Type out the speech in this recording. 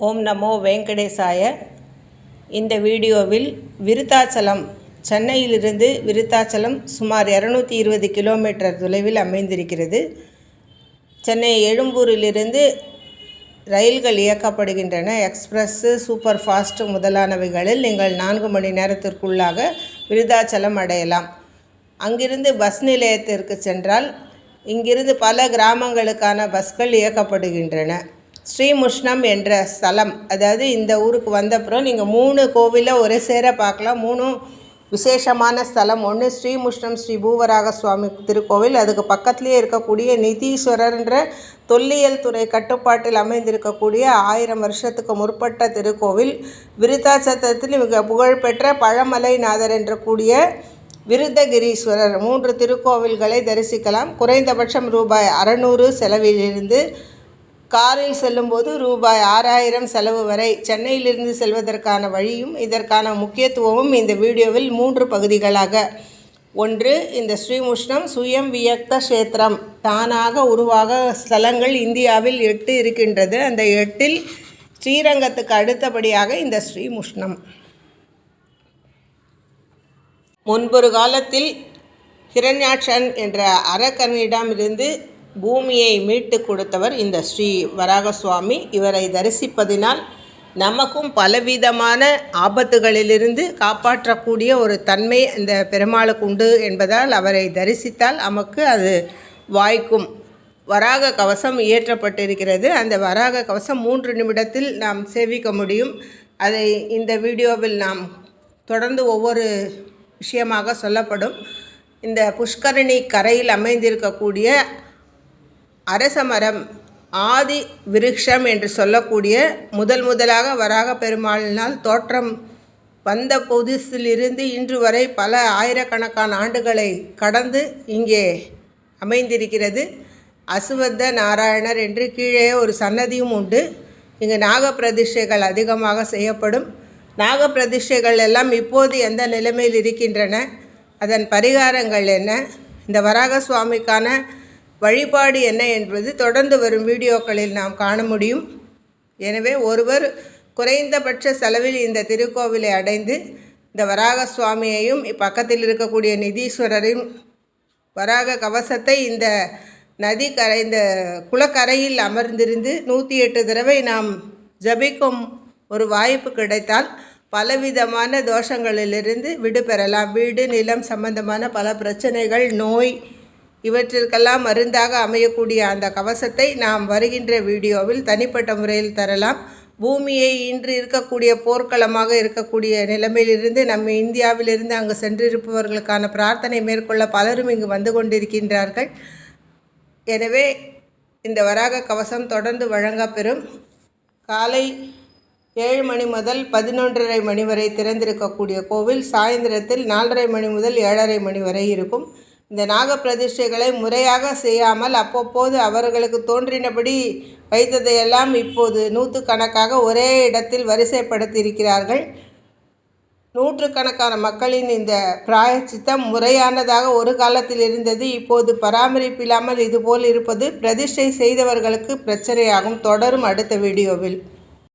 ஓம் நமோ வெங்கடேசாய. இந்த வீடியோவில் விருத்தாச்சலம், சென்னையிலிருந்து விருத்தாச்சலம் சுமார் 220 கிலோமீட்டர் தொலைவில் அமைந்திருக்கிறது. சென்னை எழும்பூரிலிருந்து ரயில்கள் இயக்கப்படுகின்றன. எக்ஸ்பிரஸ்ஸு, சூப்பர் ஃபாஸ்ட் முதலானவைகளில் நீங்கள் 4 மணி நேரத்திற்குள்ளாக விருத்தாச்சலம் அடையலாம். அங்கிருந்து பஸ் நிலையத்திற்கு சென்றால் இங்கிருந்து பல கிராமங்களுக்கான பஸ்கள் இயக்கப்படுகின்றன. ஸ்ரீமுஷ்ணம் என்ற ஸ்தலம், அதாவது இந்த ஊருக்கு வந்தப்புறம் நீங்கள் 3 கோவிலை ஒரே சேர பார்க்கலாம். 3 விசேஷமான ஸ்தலம். ஒன்று ஸ்ரீமுஷ்ணம் ஸ்ரீ பூவராக சுவாமி திருக்கோவில், அதுக்கு பக்கத்துலேயே இருக்கக்கூடிய நிதீஸ்வரர்ன்ற தொல்லியல் துறை கட்டுப்பாட்டில் அமைந்திருக்கக்கூடிய 1000 வருஷத்துக்கு முற்பட்ட திருக்கோவில். விருத்தாச்சலத்தில் மிக புகழ்பெற்ற பழமலைநாதர் என்ற கூடிய விருத்தகிரீஸ்வரர் 3 திருக்கோவில்களை தரிசிக்கலாம். குறைந்தபட்சம் ரூபாய் 600 செலவிலிருந்து காரில் செல்லும்போது ரூபாய் 6000 செலவு வரை. சென்னையிலிருந்து செல்வதற்கான வழியும் இதற்கான முக்கியத்துவமும் இந்த வீடியோவில் 3 பகுதிகளாக. 1, இந்த ஸ்ரீமுஷ்ணம் சுயம் வியக்த கஷேத்திரம், தானாக உருவாக ஸ்தலங்கள் இந்தியாவில் 8 இருக்கின்றது. அந்த 8இல் ஸ்ரீரங்கத்துக்கு அடுத்தபடியாக இந்த ஸ்ரீமுஷ்ணம். முன்பொரு காலத்தில் ஹிரண்யாட்சன் என்ற அரக்கனிடமிருந்து பூமியை மீட்டு கொடுத்தவர் இந்த ஸ்ரீ வராக சுவாமி. இவரை தரிசிப்பதினால் நமக்கும் பலவிதமான ஆபத்துகளிலிருந்து காப்பாற்றக்கூடிய ஒரு தன்மை இந்த பெருமாளுக்கு உண்டு என்பதால் அவரை தரிசித்தால் நமக்கு அது வாய்க்கும். வராக கவசம் இயற்றப்பட்டிருக்கிறது. அந்த வராக கவசம் 3 நிமிடத்தில் நாம் சேவிக்க முடியும். அதை இந்த வீடியோவில் நாம் தொடர்ந்து ஒவ்வொரு விஷயமாக சொல்லப்படும். இந்த புஷ்கரணி கரையில் அமைந்திருக்கக்கூடிய அரசமரம், ஆதி விருட்சம் என்று சொல்லக்கூடிய முதலாக வராக பெருமாளினால் தோற்றம் வந்த புதுசிலிருந்து இன்று வரை பல ஆயிரக்கணக்கான ஆண்டுகளை கடந்து இங்கே அமைந்திருக்கிறது. அசுவத்த நாராயணர் என்று கீழே ஒரு சன்னதியும் உண்டு. இங்கு நாகப்பிரதிஷ்டைகள் அதிகமாக செய்யப்படும். நாகப்பிரதிஷ்டைகள் எல்லாம் இப்போது எந்த நிலைமையில் இருக்கின்றன, அதன் பரிகாரங்கள் என்ன, இந்த வராக சுவாமிக்கான வழிபாடு என்ன என்பது தொடர்ந்து வரும் வீடியோக்களில் நாம் காண முடியும். எனவே ஒருவர் குறைந்தபட்ச செலவில் இந்த திருக்கோவிலை அடைந்து இந்த வராக சுவாமியையும் பக்கத்தில் இருக்கக்கூடிய நிதீஸ்வரரையும் வராக கவசத்தை இந்த இந்த குளக்கரையில் அமர்ந்திருந்து 108 தடவை நாம் ஜபிக்கும் ஒரு வாய்ப்பு கிடைத்தால் பலவிதமான தோஷங்களிலிருந்து விடுபெறலாம். வீடு, நிலம் சம்பந்தமான பல பிரச்சனைகள், நோய் இவற்றிற்கெல்லாம் மருந்தாக அமையக்கூடிய அந்த கவசத்தை நாம் வருகின்ற வீடியோவில் தனிப்பட்ட முறையில் தரலாம். பூமியை இன்று இருக்கக்கூடிய போர்க்களமாக இருக்கக்கூடிய நிலைமையிலிருந்து நம்ம இந்தியாவிலிருந்து அங்கு சென்றிருப்பவர்களுக்கான பிரார்த்தனை மேற்கொள்ள பலரும் இங்கு வந்து கொண்டிருக்கின்றார்கள். எனவே இந்த வராக கவசம் தொடர்ந்து வழங்கப்பெறும். காலை 7 மணி முதல் 11:30 மணி வரை திறந்திருக்கக்கூடிய கோவில் சாயந்தரத்தில் 4:30 மணி முதல் 7:30 மணி வரை இருக்கும். இந்த நாகப்பிரதிஷ்டைகளை முறையாக செய்யாமல் அவ்வப்போது அவர்களுக்கு தோன்றினபடி வைத்ததையெல்லாம் இப்போது 100 கணக்காக ஒரே இடத்தில் வரிசைப்படுத்தியிருக்கிறார்கள். 100 கணக்கான மக்களின் இந்த பிராயச்சித்தம் முறையானதாக ஒரு காலத்தில் இருந்தது. இப்போது பராமரிப்பில்லாமல் இதுபோல் இருப்பது பிரதிஷ்டை செய்தவர்களுக்கு பிரச்சனையாகும். தொடரும் அடுத்த வீடியோவில்.